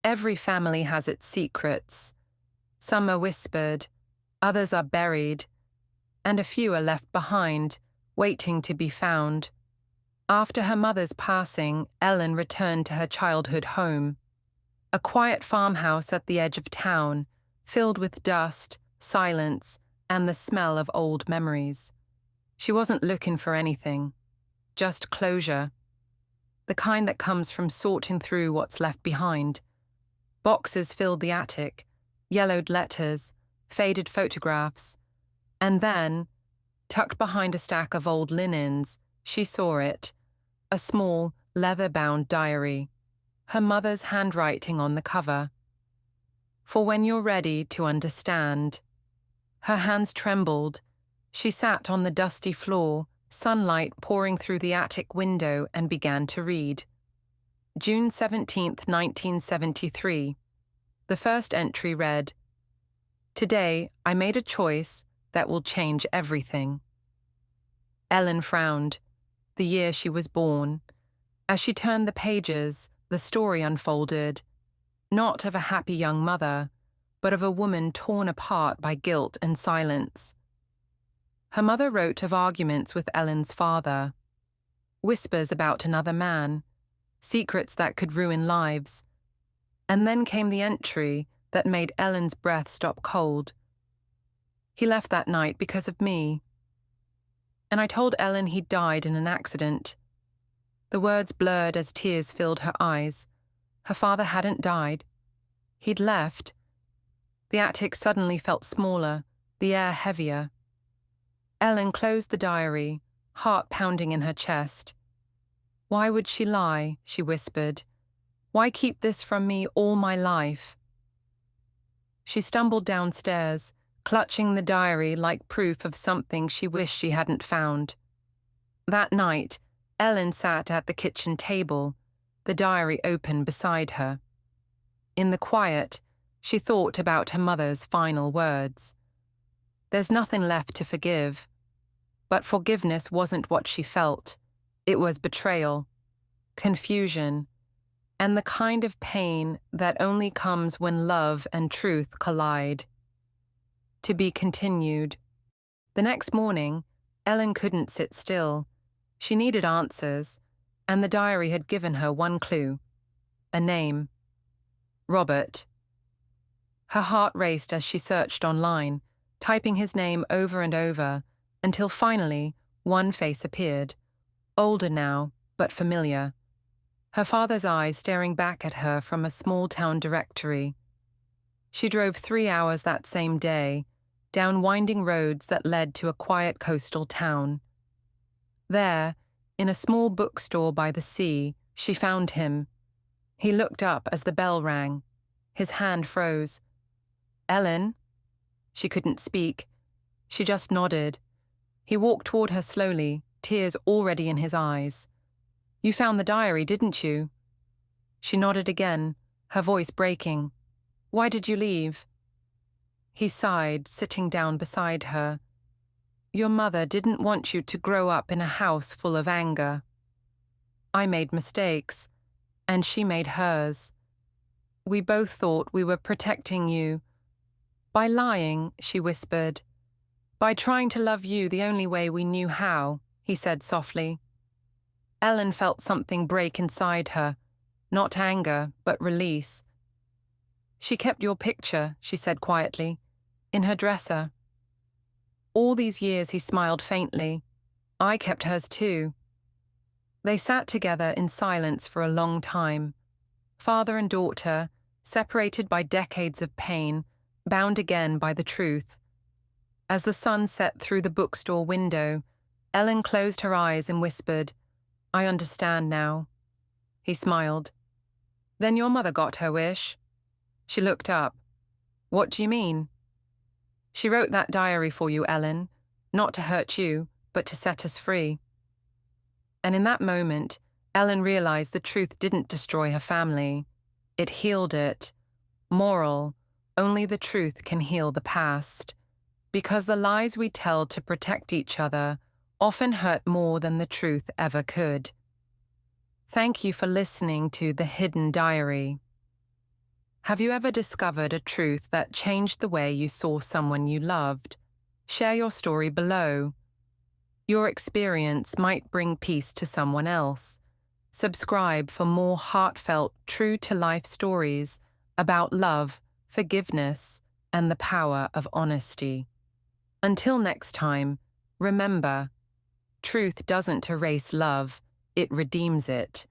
Every family has its secrets. Some are whispered, others are buried, and a few are left behind, waiting to be found. After her mother's passing, Ellen returned to her childhood home, a quiet farmhouse at the edge of town, filled with dust, silence, and the smell of old memories. She wasn't looking for anything, just closure, the kind that comes from sorting through what's left behind. Boxes filled the attic, yellowed letters, faded photographs, and then, tucked behind a stack of old linens, she saw it, a small, leather-bound diary, her mother's handwriting on the cover. For when you're ready to understand. Her hands trembled. She sat on the dusty floor, sunlight pouring through the attic window, and began to read. June 17th, 1973. The first entry read, "Today, I made a choice that will change everything." Ellen frowned. The year she was born. As she turned the pages, the story unfolded, not of a happy young mother, but of a woman torn apart by guilt and silence. Her mother wrote of arguments with Ellen's father, whispers about another man, secrets that could ruin lives. And then came the entry that made Ellen's breath stop cold. "He left that night because of me. And I told Ellen he'd died in an accident." The words blurred as tears filled her eyes. Her father hadn't died. He'd left. The attic suddenly felt smaller, the air heavier. Ellen closed the diary, heart pounding in her chest. "Why would she lie?" she whispered. "Why keep this from me all my life?" She stumbled downstairs, clutching the diary like proof of something she wished she hadn't found. That night, Ellen sat at the kitchen table, the diary open beside her. In the quiet, she thought about her mother's final words. There's nothing left to forgive. But forgiveness wasn't what she felt. It was betrayal, confusion, and the kind of pain that only comes when love and truth collide. To be continued. The next morning, Ellen couldn't sit still. She needed answers, and the diary had given her one clue. A name. Robert. Her heart raced as she searched online, typing his name over and over, until finally one face appeared, older now, but familiar. Her father's eyes staring back at her from a small-town directory. She drove 3 hours that same day, down winding roads that led to a quiet coastal town. There, in a small bookstore by the sea, she found him. He looked up as the bell rang. His hand froze. "Ellen?" She couldn't speak. She just nodded. He walked toward her slowly, tears already in his eyes. "You found the diary, didn't you?" She nodded again, her voice breaking. "Why did you leave?" He sighed, sitting down beside her. "Your mother didn't want you to grow up in a house full of anger. I made mistakes, and she made hers. We both thought we were protecting you. By lying," she whispered. "By trying to love you the only way we knew how," he said softly. Ellen felt something break inside her, not anger, but release. "She kept your picture," she said quietly, "in her dresser." All these years, he smiled faintly. "I kept hers too." They sat together in silence for a long time, father and daughter, separated by decades of pain, bound again by the truth. As the sun set through the bookstore window, Ellen closed her eyes and whispered, "I understand now." He smiled. "Then your mother got her wish?" She looked up. "What do you mean?" "She wrote that diary for you, Ellen, not to hurt you, but to set us free." And in that moment, Ellen realized the truth didn't destroy her family. It healed it. Moral, only the truth can heal the past. Because the lies we tell to protect each other often hurt more than the truth ever could. Thank you for listening to The Hidden Diary. Have you ever discovered a truth that changed the way you saw someone you loved? Share your story below. Your experience might bring peace to someone else. Subscribe for more heartfelt, true-to-life stories about love, forgiveness, and the power of honesty. Until next time, remember, truth doesn't erase love, it redeems it.